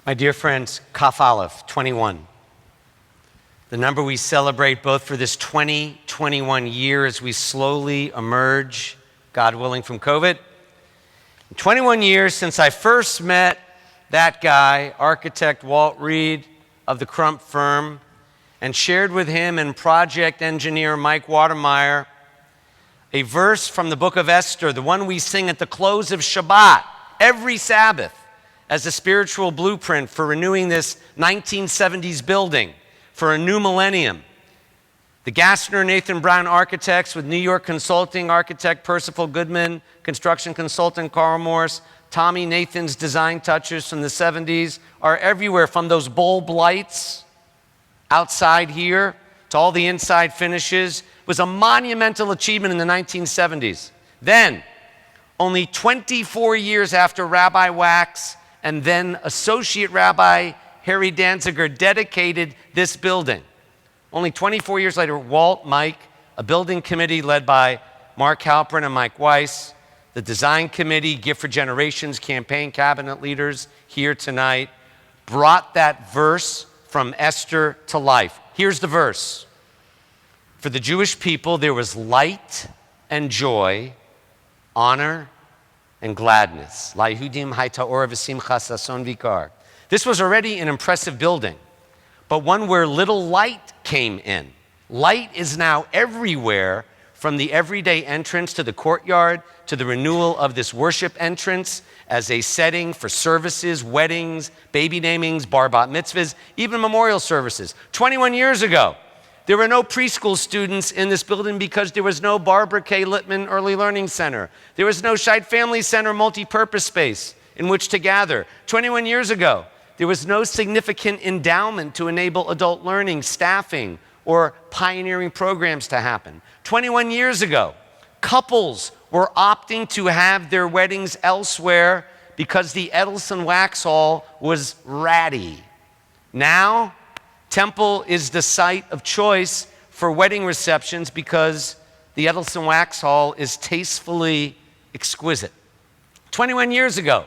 My dear friends, Kaf Aleph, 21. The number we celebrate both for this 2021 year as we slowly emerge, God willing, from COVID. 21 years since I first met that guy, architect Walt Reed of the Crump firm, and shared with him and project engineer Mike Watermeyer a verse from the book of Esther, the one we sing at the close of Shabbat every Sabbath, as a spiritual blueprint for renewing this 1970s building for a new millennium. The Gassner Nathan Brown architects with New York consulting architect Percival Goodman, construction consultant Carl Morse, Tommy Nathan's design touches from the 70s are everywhere, from those bulb lights outside here to all the inside finishes. It was a monumental achievement in the 1970s. Then, only 24 years after Rabbi Wax and then Associate Rabbi Harry Danziger dedicated this building. Only 24 years later, Walt, Mike, a building committee led by Mark Halpern and Mike Weiss, the design committee, Gift for Generations, campaign cabinet leaders here tonight, brought that verse from Esther to life. Here's the verse. For the Jewish people, there was light and joy, honor and gladness. Layehudim haytaor v'simcha sason vikar. This was already an impressive building, but one where little light came in. Light is now everywhere, from the everyday entrance to the courtyard to the renewal of this worship entrance as a setting for services, weddings, baby namings, bar bat mitzvahs, even memorial services. 21 years ago, there were no preschool students in this building because there was no Barbara K. Littman Early Learning Center. There was no Scheid Family Center multi-purpose space in which to gather. 21 years ago, there was no significant endowment to enable adult learning, staffing, or pioneering programs to happen. 21 years ago, couples were opting to have their weddings elsewhere because the Edelson Wax Hall was ratty. Now, Temple is the site of choice for wedding receptions because the Edelson Wax Hall is tastefully exquisite. 21 years ago,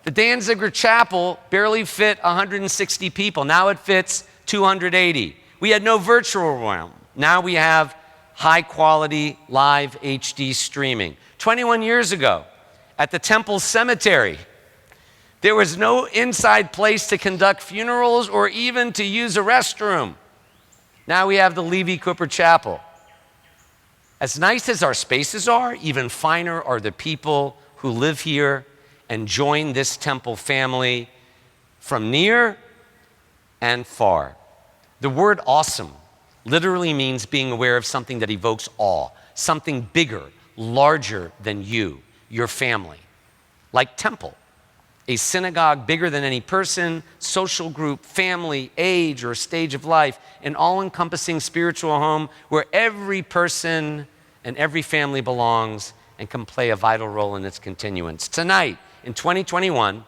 the Danziger Chapel barely fit 160 people. Now it fits 280. We had no virtual realm. Now we have high-quality live HD streaming. 21 years ago, at the Temple Cemetery, there was no inside place to conduct funerals or even to use a restroom. Now we have the Levi Cooper Chapel. As nice as our spaces are, even finer are the people who live here and join this Temple family from near and far. The word awesome literally means being aware of something that evokes awe, something bigger, larger than you, your family, like Temple. A synagogue bigger than any person, social group, family, age, or stage of life, an all-encompassing spiritual home where every person and every family belongs and can play a vital role in its continuance. Tonight, in 2021,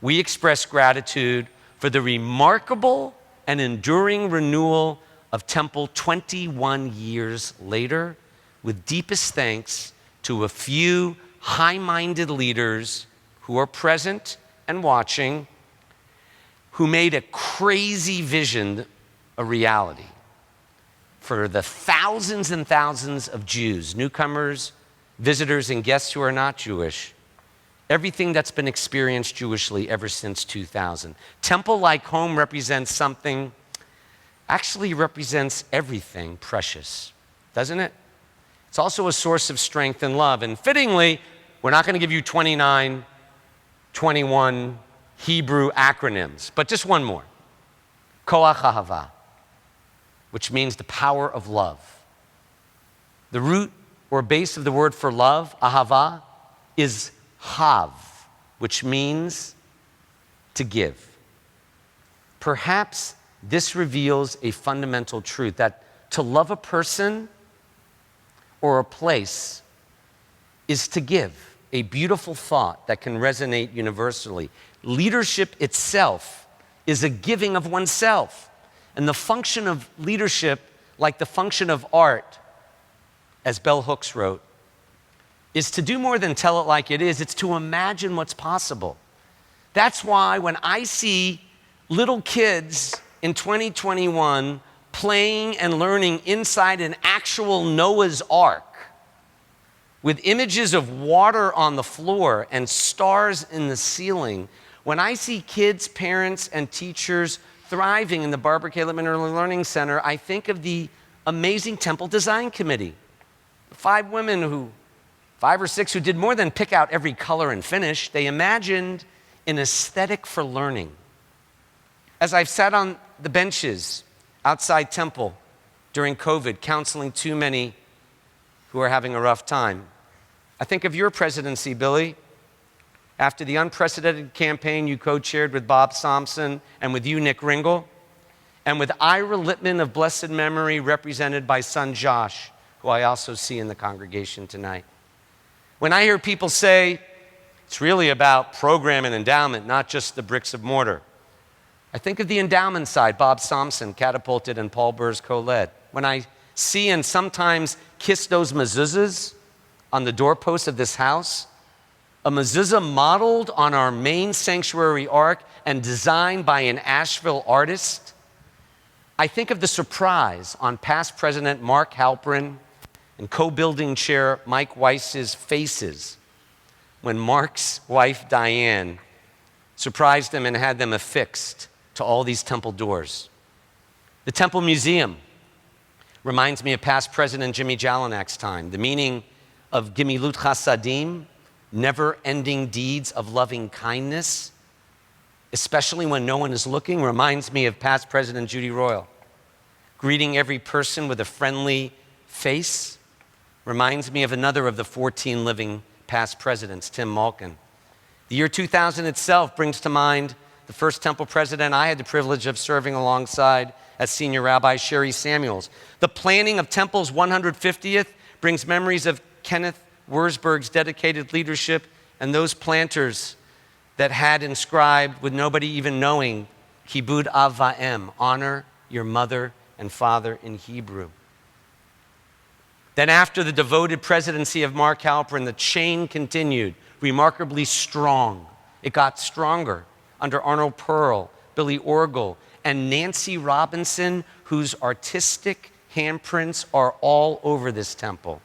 we express gratitude for the remarkable and enduring renewal of Temple 21 years later, with deepest thanks to a few high-minded leaders who are present and watching, who made a crazy vision a reality for the thousands and thousands of Jews, newcomers, visitors, and guests who are not Jewish, everything that's been experienced Jewishly ever since 2000. Temple-like home represents something, actually represents everything precious, doesn't it? It's also a source of strength and love. And fittingly, we're not going to give you 21 Hebrew acronyms, but just one more. Koach Ahavah, which means the power of love. The root or base of the word for love, Ahavah, is hav, which means to give. Perhaps this reveals a fundamental truth, that to love a person or a place is to give. A beautiful thought that can resonate universally. Leadership itself is a giving of oneself. And the function of leadership, like the function of art, as Bell Hooks wrote, is to do more than tell it like it is. It's to imagine what's possible. That's why when I see little kids in 2021 playing and learning inside an actual Noah's Ark with images of water on the floor and stars in the ceiling. When I see kids, parents, and teachers thriving in the Barbara K. Lippman Early Learning Center, I think of the amazing Temple Design Committee. 5 or 6 who did more than pick out every color and finish. They imagined an aesthetic for learning. As I've sat on the benches outside Temple during COVID, counseling too many who are having a rough time, I think of your presidency, Billy. After the unprecedented campaign you co-chaired with Bob Thompson and with you, Nick Ringel, and with Ira Lippman of blessed memory, represented by son Josh, who I also see in the congregation tonight. When I hear people say it's really about program and endowment, not just the bricks of mortar, I think of the endowment side, Bob Thompson catapulted and Paul Burrs co-led. When I see and sometimes kiss those mezuzahs on the doorpost of this house, a mezuzah modeled on our main sanctuary ark and designed by an Asheville artist, I think of the surprise on past President Mark Halperin and co-building chair Mike Weiss's faces when Mark's wife Diane surprised them and had them affixed to all these temple doors. The Temple Museum reminds me of past President Jimmy Jalanak's time. The meaning of Gimilut Chasadim, never-ending deeds of loving kindness, especially when no one is looking, reminds me of past President Judy Royal. Greeting every person with a friendly face reminds me of another of the 14 living past presidents, Tim Malkin. The year 2000 itself brings to mind the first temple president I had the privilege of serving alongside as senior rabbi, Sherry Samuels. The planning of Temple's 150th brings memories of Kenneth Wurzburg's dedicated leadership and those planters that had inscribed, with nobody even knowing, Kibud Av Va'em, honor your mother and father in Hebrew. Then after the devoted presidency of Mark Halperin, the chain continued, remarkably strong. It got stronger under Arnold Pearl, Billy Orgel, and Nancy Robinson, whose artistic handprints are all over this temple.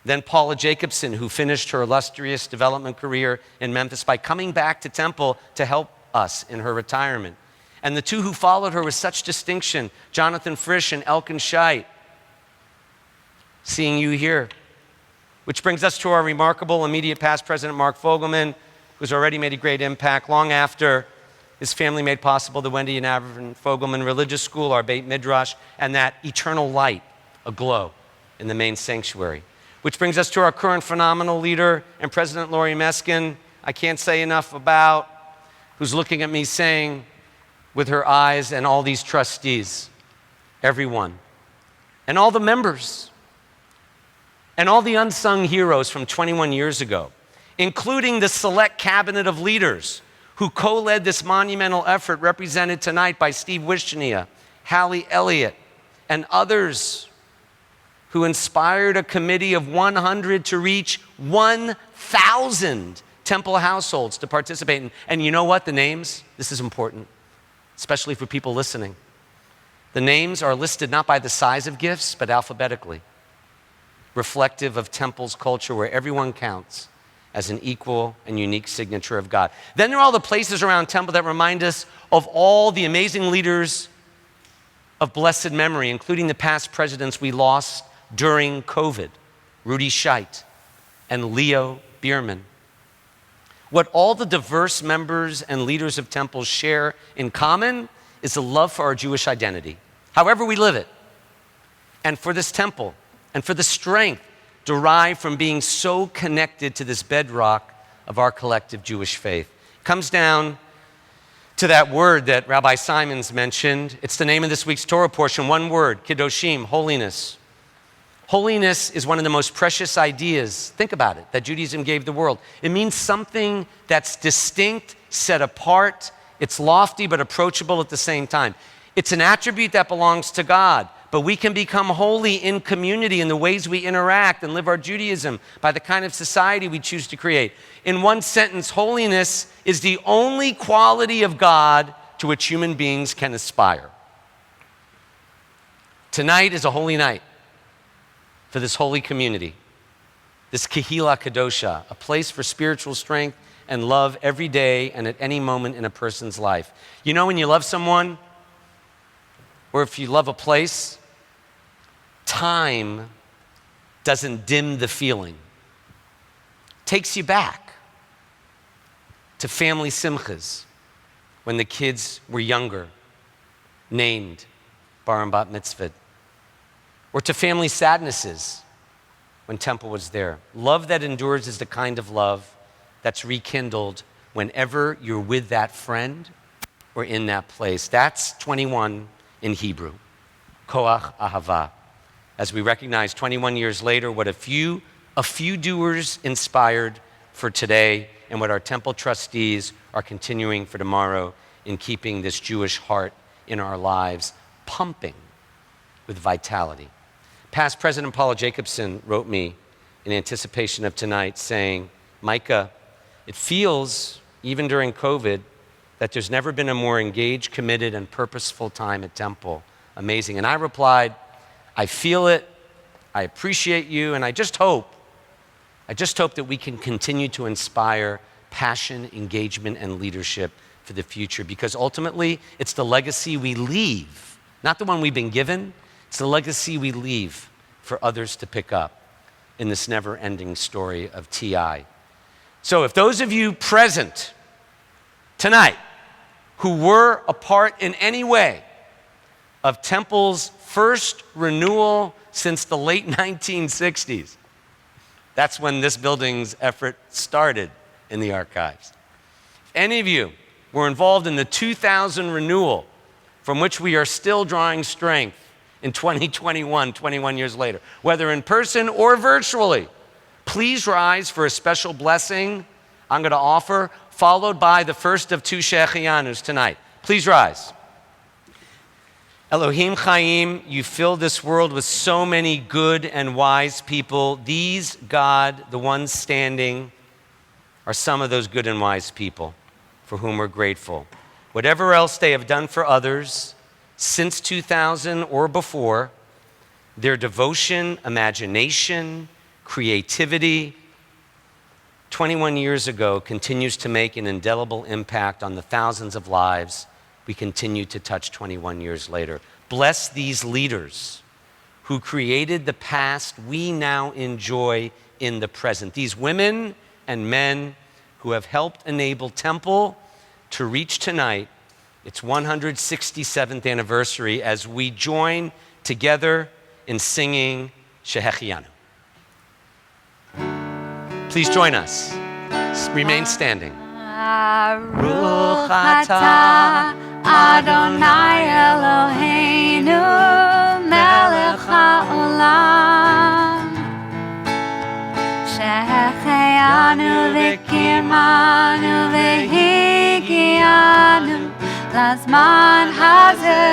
Then Paula Jacobson, who finished her illustrious development career in Memphis by coming back to Temple to help us in her retirement. And the 2 who followed her with such distinction, Jonathan Frisch and Elkin Scheit. Seeing you here. Which brings us to our remarkable immediate past President Mark Fogelman, who's already made a great impact long after his family made possible the Wendy and Avron Fogelman Religious School, our Beit Midrash, and that eternal light aglow in the main sanctuary. Which brings us to our current phenomenal leader and President Lori Meskin, I can't say enough about, who's looking at me saying with her eyes, and all these trustees, everyone, and all the members, and all the unsung heroes from 21 years ago, including the select cabinet of leaders who co-led this monumental effort, represented tonight by Steve Wishnia, Hallie Elliott, and others who inspired a committee of 100 to reach 1,000 temple households to participate in. And you know what? The names, this is important, especially for people listening. The names are listed not by the size of gifts, but alphabetically, reflective of Temple's culture where everyone counts as an equal and unique signature of God. Then there are all the places around Temple that remind us of all the amazing leaders of blessed memory, including the past presidents we lost during COVID, Rudy Scheit and Leo Bierman. What all the diverse members and leaders of Temple share in common is a love for our Jewish identity, however we live it, and for this temple, and for the strength derived from being so connected to this bedrock of our collective Jewish faith. It comes down to that word that Rabbi Simons mentioned. It's the name of this week's Torah portion, one word, Kiddoshim, holiness. Holiness is one of the most precious ideas, think about it, that Judaism gave the world. It means something that's distinct, set apart. It's lofty but approachable at the same time. It's an attribute that belongs to God, but we can become holy in community in the ways we interact and live our Judaism by the kind of society we choose to create. In one sentence, holiness is the only quality of God to which human beings can aspire. Tonight is a holy night for this holy community, this Kehila Kadosha, a place for spiritual strength and love every day and at any moment in a person's life. You know, when you love someone, or if you love a place, time doesn't dim the feeling. It takes you back to family simchas when the kids were younger, named bar and bat mitzvah, or to family sadnesses when temple was there. Love that endures is the kind of love that's rekindled whenever you're with that friend or in that place. That's 21 in Hebrew, Koach, Ahavah. As we recognize 21 years later what a few doers inspired for today and what our temple trustees are continuing for tomorrow in keeping this Jewish heart in our lives pumping with vitality. Past President Paula Jacobson wrote me in anticipation of tonight saying, Micah, it feels, even during COVID, that there's never been a more engaged, committed, and purposeful time at Temple. Amazing. And I replied, I feel it, I appreciate you, and I just hope that we can continue to inspire passion, engagement, and leadership for the future, because ultimately it's the legacy we leave, not the one we've been given, it's the legacy we leave for others to pick up in this never-ending story of TI. So if those of you present tonight who were a part in any way of Temple's first renewal since the late 1960s, that's when this building's effort started in the archives. If any of you were involved in the 2000 renewal, from which we are still drawing strength in 2021, 21 years later, whether in person or virtually, please rise for a special blessing I'm going to offer, followed by the first of two Shechianus tonight. Please rise. Elohim Chaim, you fill this world with so many good and wise people. These, God, the ones standing, are some of those good and wise people for whom we're grateful. Whatever else they have done for others since 2000 or before, their devotion, imagination, creativity, 21 years ago continues to make an indelible impact on the thousands of lives we continue to touch 21 years later. Bless these leaders who created the past we now enjoy in the present. These women and men who have helped enable Temple to reach tonight its 167th anniversary as we join together in singing Shehechianu. Please join us. Remain standing. Baruch atah Adonai Eloheinu melech haolam shehechianu v'kirmanu v'higianu lazman hazeh